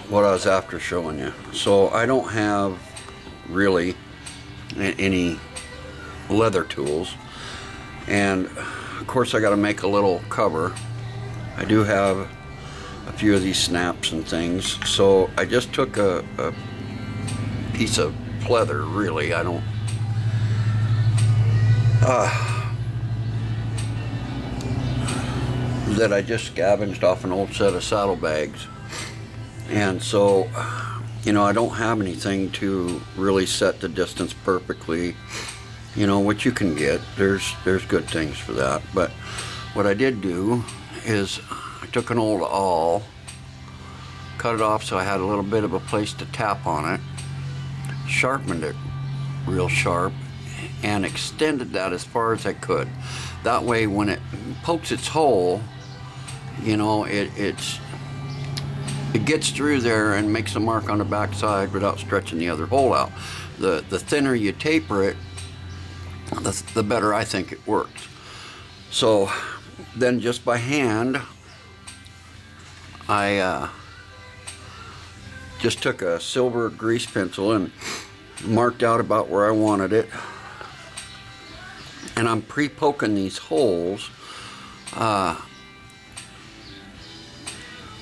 what I was after showing you. So I don't have really any leather tools, and of course I got to make a little cover. I do have a few of these snaps and things, so I just took a piece of pleather. Really, I don't that I just scavenged off an old set of saddlebags. And so, you know, I don't have anything to really set the distance perfectly, you know, which you can get. There's good things for that. But what I did do is I took an old awl, cut it off so I had a little bit of a place to tap on it, sharpened it real sharp, and extended that as far as I could. That way when it pokes its hole, you know, it gets through there and makes a mark on the back side without stretching the other hole out. The thinner you taper it, the better I think it works. So then just by hand, I just took a silver grease pencil and marked out about where I wanted it. And I'm pre-poking these holes.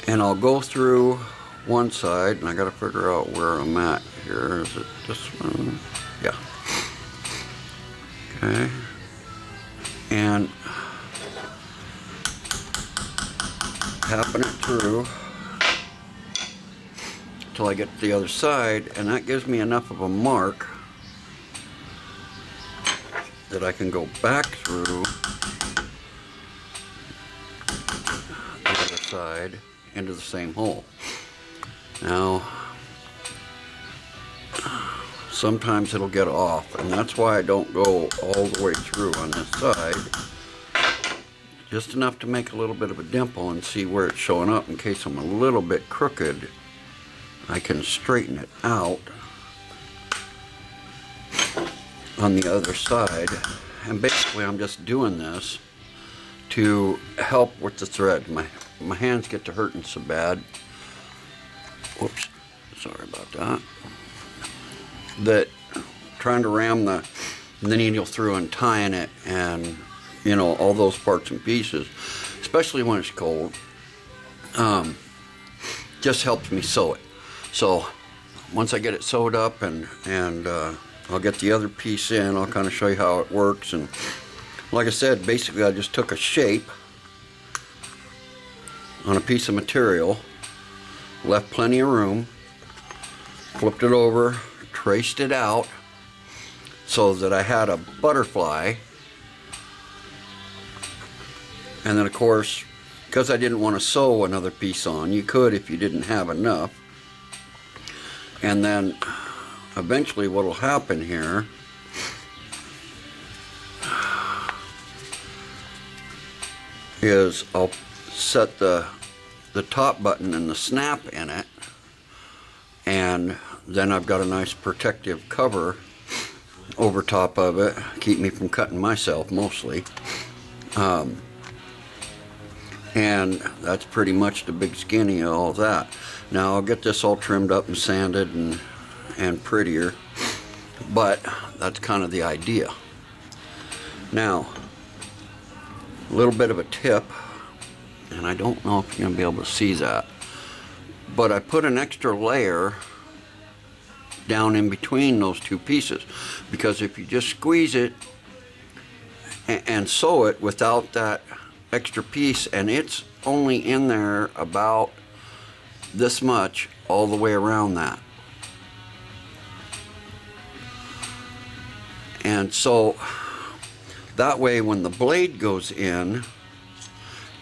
And I'll go through one side, and I gotta figure out where I'm at here. Is it this one? Yeah. Okay. And tapping it through till I get to the other side, and that gives me enough of a mark that I can go back through the other side into the same hole. Now, sometimes it'll get off, and that's why I don't go all the way through on this side. Just enough to make a little bit of a dimple and see where it's showing up. In case I'm a little bit crooked, I can straighten it out on the other side. And basically I'm just doing this to help with the thread. My hands get to hurting so bad. Whoops, sorry about that. That trying to ram the needle through and tying it, and you know, all those parts and pieces, especially when it's cold, just helps me sew it. So once I get it sewed up and I'll get the other piece in, I'll kind of show you how it works. And like I said, basically I just took a shape on a piece of material, left plenty of room, flipped it over, traced it out so that I had a butterfly. And then of course, because I didn't want to sew another piece on, you could if you didn't have enough. And then eventually what will happen here is I'll set the top button and the snap in it, and then I've got a nice protective cover over top of it, keep me from cutting myself mostly. And that's pretty much the big skinny of all that. Now I'll get this all trimmed up and sanded and prettier, but that's kind of the idea. Now, a little bit of a tip, and I don't know if you're going to be able to see that, but I put an extra layer down in between those two pieces, because if you just squeeze it and sew it without that extra piece, and it's only in there about this much all the way around that. And so that way when the blade goes in,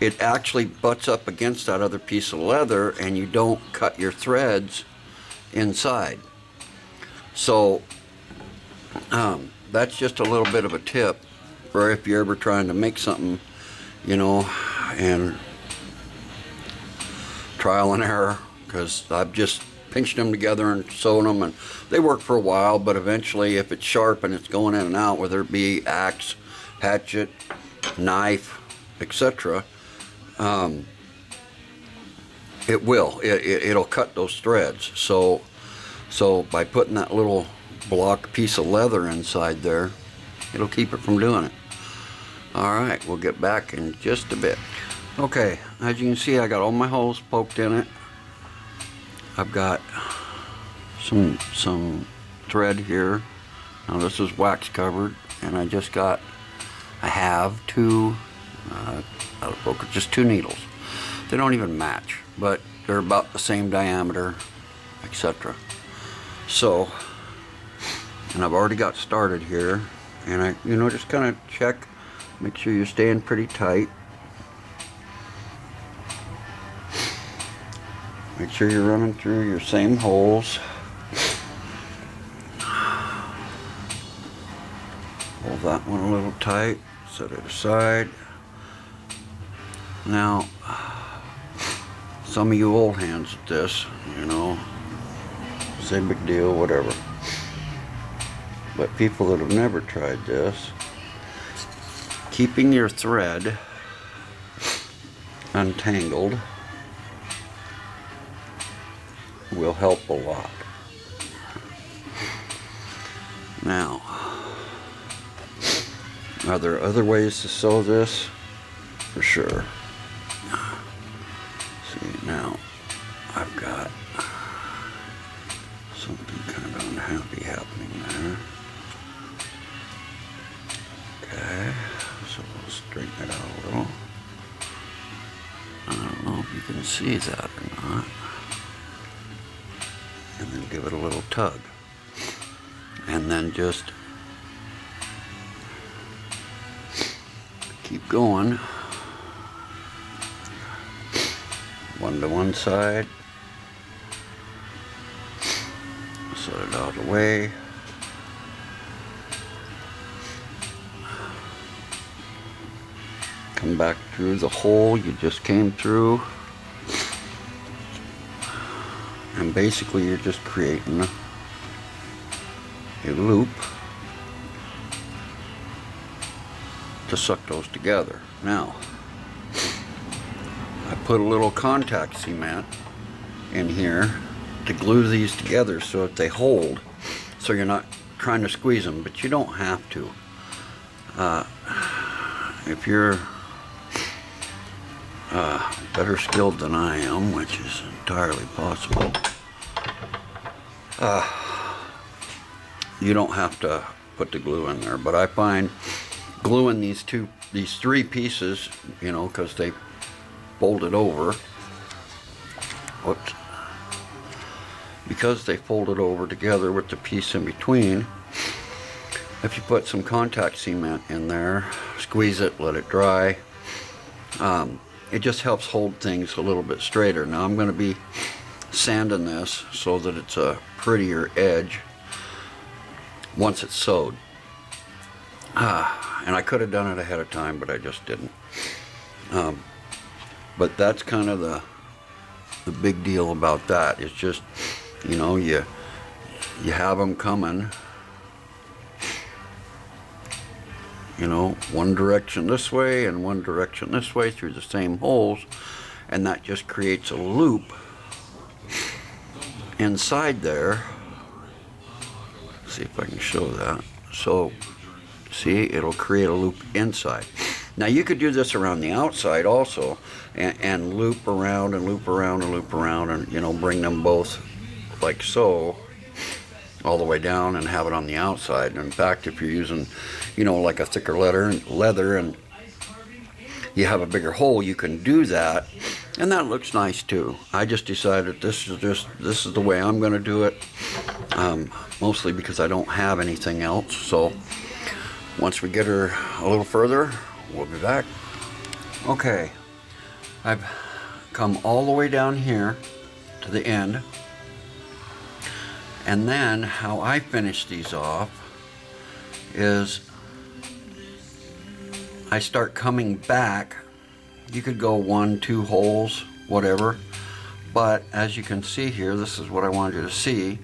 it actually butts up against that other piece of leather, and you don't cut your threads inside. So that's just a little bit of a tip for if you're ever trying to make something, you know, and trial and error, because I've just pinched them together and sewn them, and they work for a while, but eventually if it's sharp and it's going in and out, whether it be axe, hatchet, knife, etc., It will. It'll cut those threads. So by putting that little block piece of leather inside there, it'll keep it from doing it. Alright, we'll get back in just a bit. Okay, as you can see, I got all my holes poked in it. I've got some thread here. Now this is wax covered, and I have two, just two needles. They don't even match, but they're about the same diameter, etc. So, and I've already got started here, and I, just kind of check, make sure you're staying pretty tight. Make sure you're running through your same holes. Hold that one a little tight, set it aside. Now, some of you old hands at this, same big deal, whatever. But people that have never tried this, keeping your thread untangled will help a lot. Now, are there other ways to sew this? For sure. See, now I've got something kind of unhappy happening there. Okay, so we'll straighten it out a little. I don't know if you can see that or not. And then give it a little tug. And then just keep going. One to one side. Set it out of the way. Come back through the hole you just came through. And basically you're just creating a loop to suck those together. Now, I put a little contact cement in here to glue these together so that they hold, so you're not trying to squeeze them, but you don't have to. If you're better skilled than I am, which is entirely possible, you don't have to put the glue in there. But I find gluing these three pieces, because they folded over, whoops, because they folded over together with the piece in between, if you put some contact cement in there, squeeze it, let it dry, it just helps hold things a little bit straighter. Now I'm going to be sanding this so that it's a prettier edge once it's sewed. And I could have done it ahead of time, but I just didn't. But that's kind of the big deal about that. It's just, you have them coming, one direction this way and one direction this way through the same holes, and that just creates a loop inside there. See if I can show that. So, see, it'll create a loop inside. Now you could do this around the outside also, and loop around and loop around and loop around, and bring them both like so all the way down and have it on the outside. And in fact, if you're using like a thicker leather and you have a bigger hole, you can do that, and that looks nice too. I just decided this is the way I'm going to do it, mostly because I don't have anything else. So once we get her a little further, we'll be back. Okay, I've come all the way down here to the end, and then how I finish these off is I start coming back. You could go 1, 2 holes, whatever, but as you can see here, this is what I wanted you to see.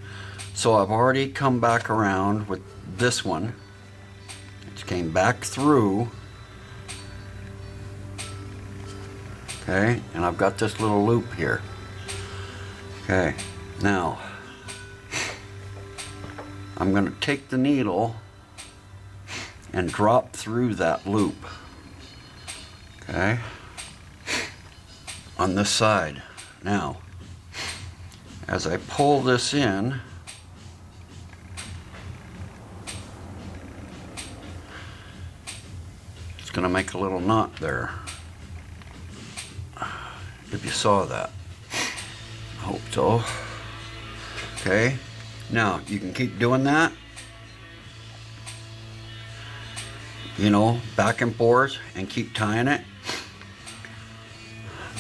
So I've already come back around with this one. It came back through, okay, and I've got this little loop here. Okay, now I'm going to take the needle and drop through that loop, okay, on this side. Now, as I pull this in, it's going to make a little knot there, if you saw that. I hope so. Okay, now you can keep doing that, you know, back and forth, and keep tying it.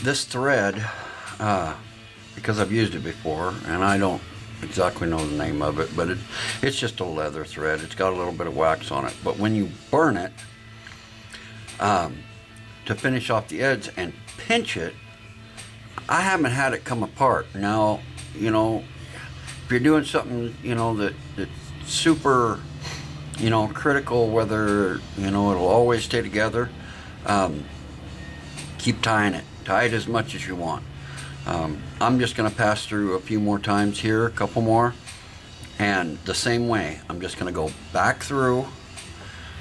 This thread, because I've used it before, and I don't exactly know the name of it, but it's just a leather thread. It's got a little bit of wax on it. But when you burn it, to finish off the edge and pinch it, I haven't had it come apart. Now, you know, if you're doing something, you know, that's super, you know, critical, whether, you know, it'll always stay together, keep tying it. Tie it as much as you want. I'm just going to pass through a few more times here, a couple more, and the same way, I'm just going to go back through,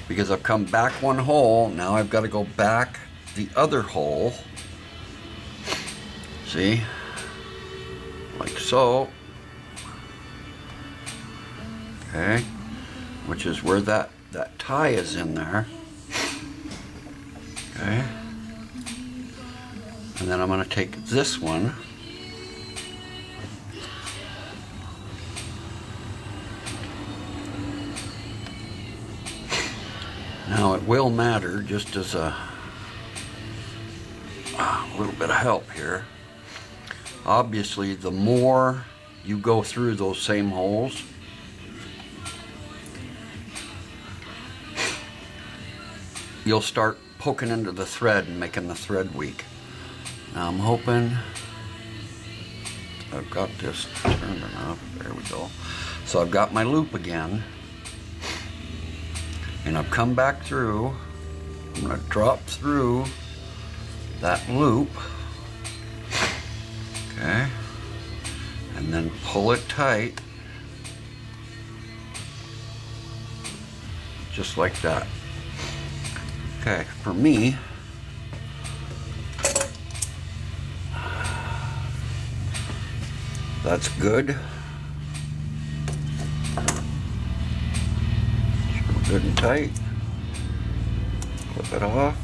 because I've come back one hole. Now I've got to go back the other hole. See? Like so. Okay. Which is where that tie is in there. Okay. And then I'm going to take this one, now it will matter, just as a little bit of help here. Obviously, the more you go through those same holes, you'll start poking into the thread and making the thread weak. Now I'm hoping I've got this turned enough. There we go. So I've got my loop again, and I've come back through. I'm going to drop through that loop, okay, and then pull it tight, just like that. Okay, for me, that's good. Good and tight. Clip it off.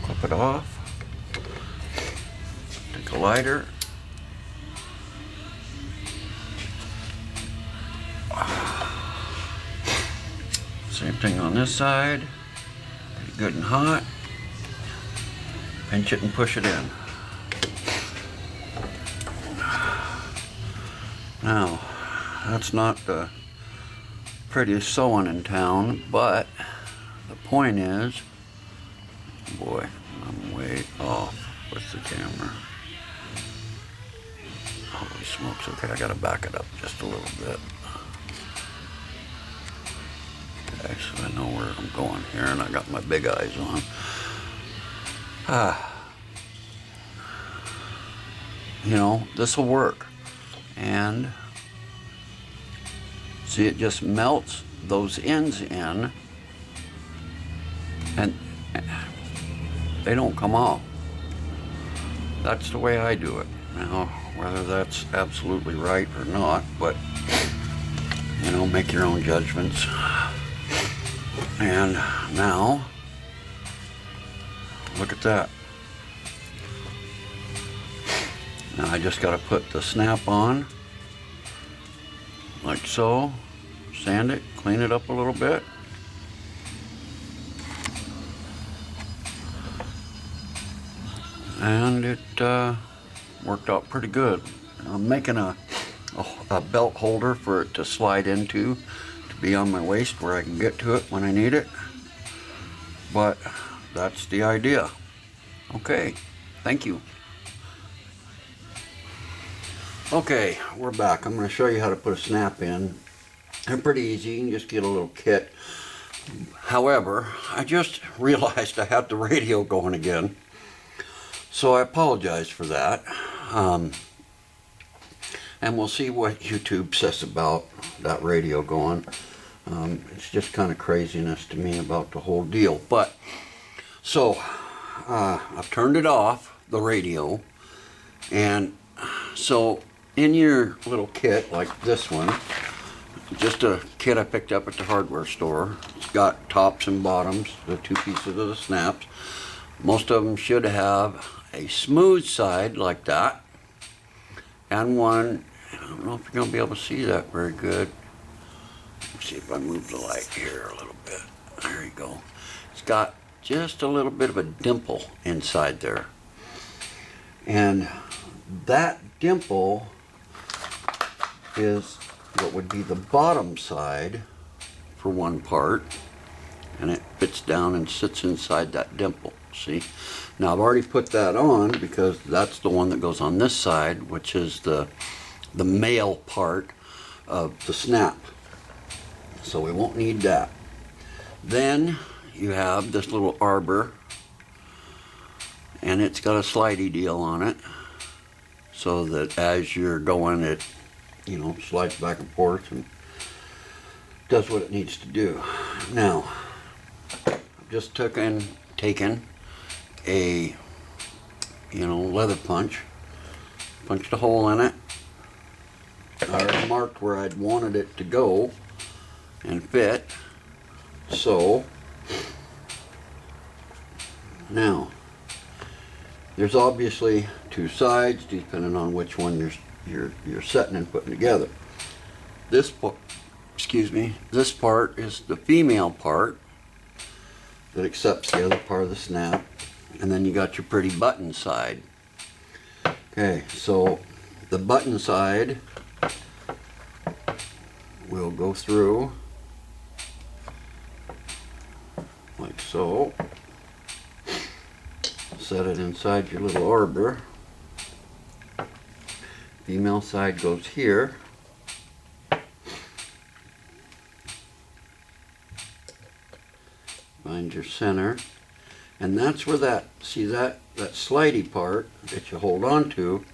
Clip it off. Take a lighter. Same thing on this side. Get it good and hot. Pinch it and push it in. Now, that's not the prettiest sewing in town, but the point is, boy, I'm way off with the camera. Holy smokes, okay, I gotta back it up just a little bit. Okay, so I know where I'm going here, and I got my big eyes on. You know, this will work. And see, it just melts those ends in, and they don't come off. That's the way I do it. Now, whether that's absolutely right or not, but, you know, make your own judgments. And now, look at that. Now I just got to put the snap on, like so, sand it, clean it up a little bit. And it worked out pretty good. I'm making a belt holder for it to slide into, to be on my waist where I can get to it when I need it. But that's the idea. Okay, thank you. Okay, we're back. I'm going to show you how to put a snap in. They're pretty easy. You can just get a little kit. However, I just realized I had the radio going again. So I apologize for that. And we'll see what YouTube says about that radio going. It's just kind of craziness to me about the whole deal. But, so, I've turned it off, the radio. And so, in your little kit, like this one, just a kit I picked up at the hardware store. It's got tops and bottoms, the two pieces of the snaps. Most of them should have a smooth side like that. And one, I don't know if you're going to be able to see that very good. Let's see if I move the light here a little bit. There you go. It's got just a little bit of a dimple inside there. And that dimple is what would be the bottom side for one part. And it fits down and sits inside that dimple. See? Now I've already put that on because that's the one that goes on this side, which is the male part of the snap. So we won't need that. Then you have this little arbor, and it's got a slidey deal on it, so that as you're going, it, you know, slides back and forth and does what it needs to do. Now, I've just taken a, you know, leather punch, punched a hole in it. I already marked where I'd wanted it to go and fit. So now there's obviously two sides depending on which one you're setting and putting together. This part, this part is the female part that accepts the other part of the snap, and then you got your pretty button side. Okay, so the button side will go through like so. Set it inside your little arbor. Female side goes here. Find your center, and that's where that, see that slidey part that you hold on to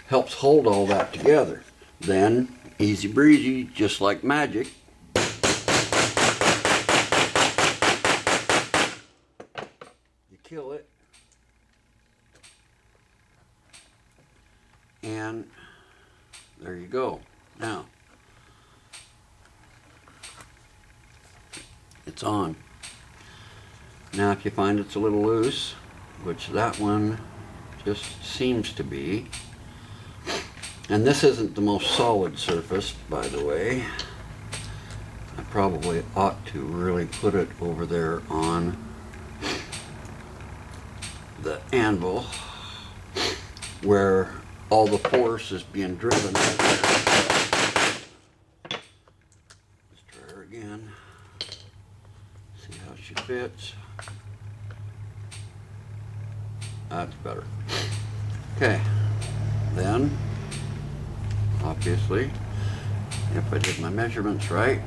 helps hold all that together. Then easy breezy, just like magic, you kill it, and there you go. Now it's on. Now if you find it's a little loose, which that one just seems to be, and this isn't the most solid surface, by the way. I probably ought to really put it over there on the anvil where all the force is being driven. Let's try her again. See how she fits. That's better. Okay, then obviously, if I did my measurements right,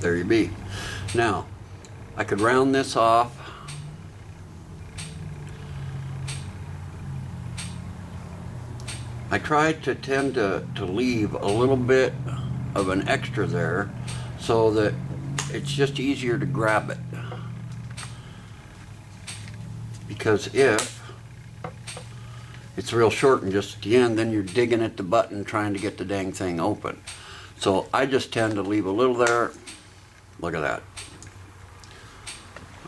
there you be. Now, I could round this off. I tried to tend to leave a little bit of an extra there so that it's just easier to grab it. Because if it's real short and just at the end, then you're digging at the button trying to get the dang thing open. So I just tend to leave a little there. Look at that.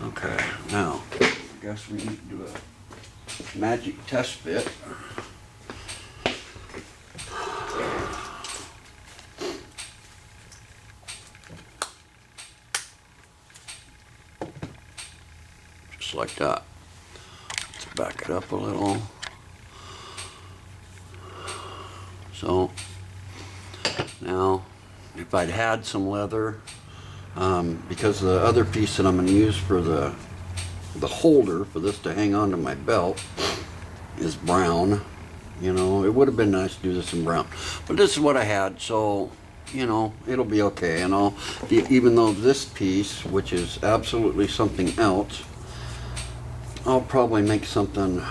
Okay, now I guess we need to do a magic test fit. Just like that. Let's back it up a little. So now if I'd had some leather, because the other piece that I'm going to use for the holder for this to hang onto my belt is brown. You know, it would have been nice to do this in brown, but this is what I had, so you know, it'll be okay. And even though this piece, which is absolutely something else, I'll probably make something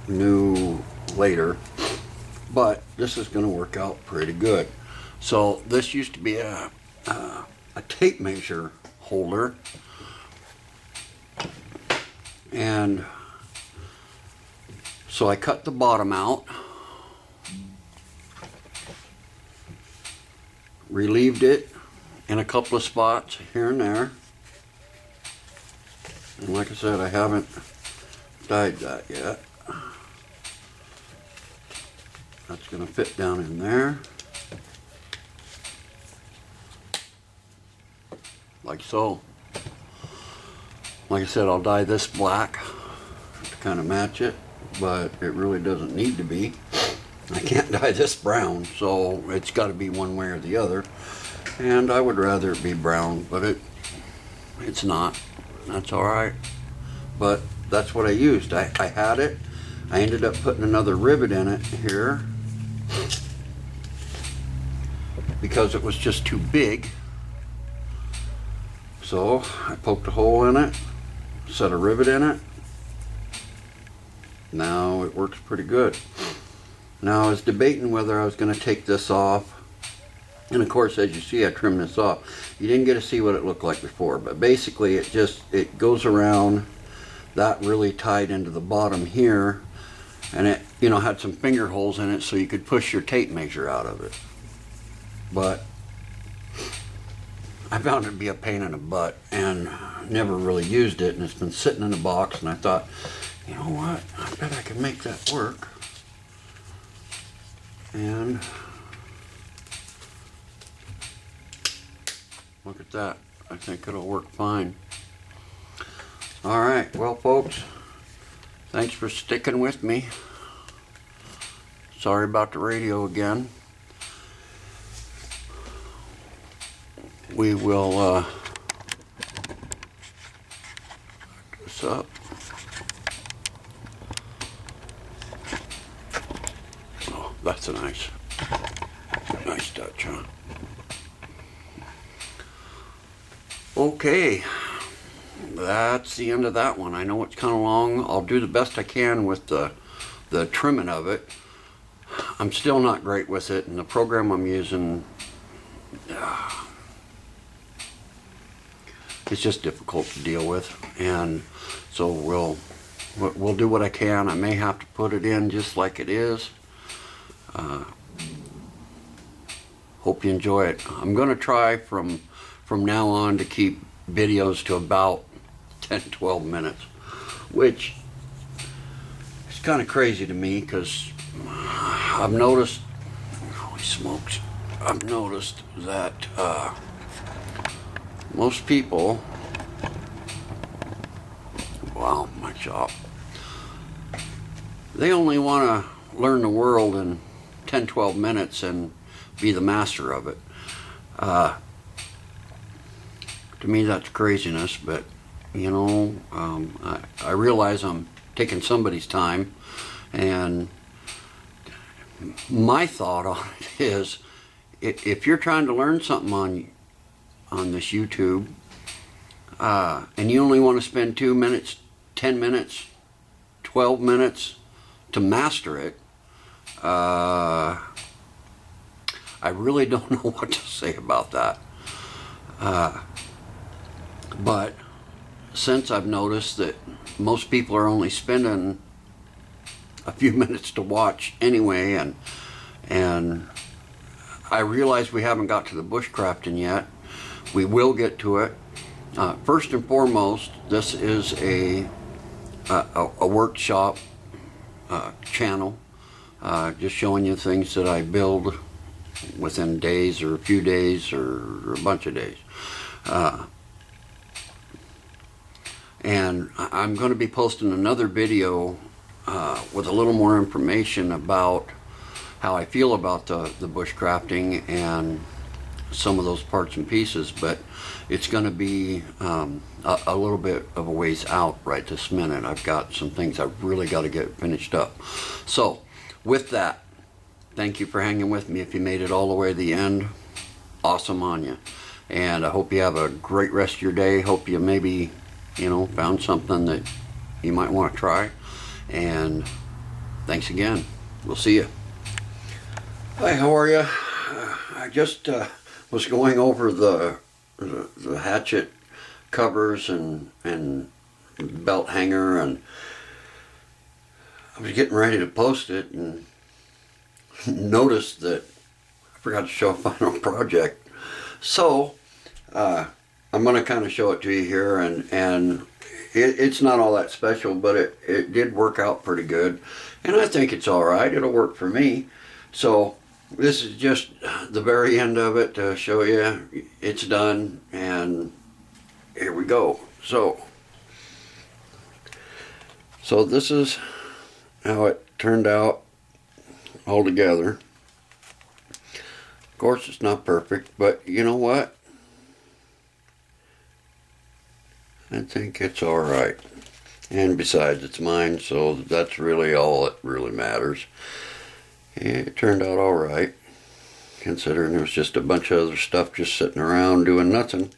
new later, but this is going to work out pretty good. So this used to be a tape measure holder, and so I cut the bottom out, relieved it in a couple of spots here and there, and like I said, I haven't dyed that yet. That's going to fit down in there like so. Like I said, I'll dye this black to kind of match it, but it really doesn't need to be. I can't dye this brown, so it's got to be one way or the other, and I would rather it be brown, but it's not. That's alright, but that's what I used. I had it. I ended up putting another rivet in it here because it was just too big, so I poked a hole in it, set a rivet in it. Now it works pretty good. Now I was debating whether I was going to take this off, and of course, as you see, I trimmed this off. You didn't get to see what it looked like before, but basically it goes around that really tight into the bottom here, and it, you know, had some finger holes in it so you could push your tape measure out of it. But I found it to be a pain in the butt and never really used it, and it's been sitting in a box, and I thought, you know what, I bet I can make that work. And look at that. I think it'll work fine. Alright, well folks, thanks for sticking with me. Sorry about the radio again. We will back this up. Oh, that's a nice touch, huh? Okay, that's the end of that one. I know it's kind of long. I'll do the best I can with the trimming of it. I'm still not great with it, and the program I'm using, it's just difficult to deal with, and so we'll do what I can. I may have to put it in just like it is. Hope you enjoy it. I'm going to try from now on to keep videos to about 10-12 minutes, which is kind of crazy to me because I've noticed, holy smokes, I've noticed that most people, wow, my shop, they only want to learn the world in 10-12 minutes and be the master of it. To me, that's craziness, but you know, I realize I'm taking somebody's time, and my thought on it is, if you're trying to learn something on this YouTube, and you only want to spend 2 minutes, 10 minutes, 12 minutes to master it, I really don't know what to say about that. But since I've noticed that most people are only spending a few minutes to watch anyway, and I realize we haven't got to the bushcrafting yet. We will get to it. First and foremost, this is a workshop channel, just showing you things that I build within days or a few days or a bunch of days. And I'm going to be posting another video with a little more information about how I feel about the bushcrafting and some of those parts and pieces, but it's going to be a little bit of a ways out right this minute. I've got some things I've really got to get finished up. So with that, thank you for hanging with me. If you made it all the way to the end, awesome on you. And I hope you have a great rest of your day. Hope you maybe, you know, found something that you might want to try. And thanks again. We'll see you. Hi, how are you? I just was going over the Hatchet covers and belt hanger, and I was getting ready to post it and noticed that I forgot to show a final project. So I'm going to kind of show it to you here, and it's not all that special, but it did work out pretty good, and I think it's alright. It'll work for me. So this is just the very end of it to show you it's done, and here we go. So this is how it turned out all together. Of course, it's not perfect, but you know what? I think it's alright. And besides, it's mine, so that's really all that really matters. It turned out alright, considering there was just a bunch of other stuff just sitting around doing nothing.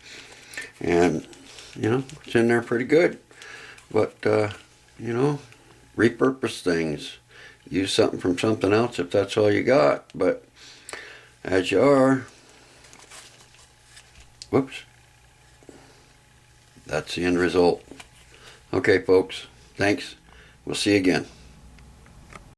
And, you know, it's in there pretty good. But, you know, repurpose things. Use something from something else if that's all you got. But as you are, whoops, that's the end result. Okay, folks, thanks. We'll see you again.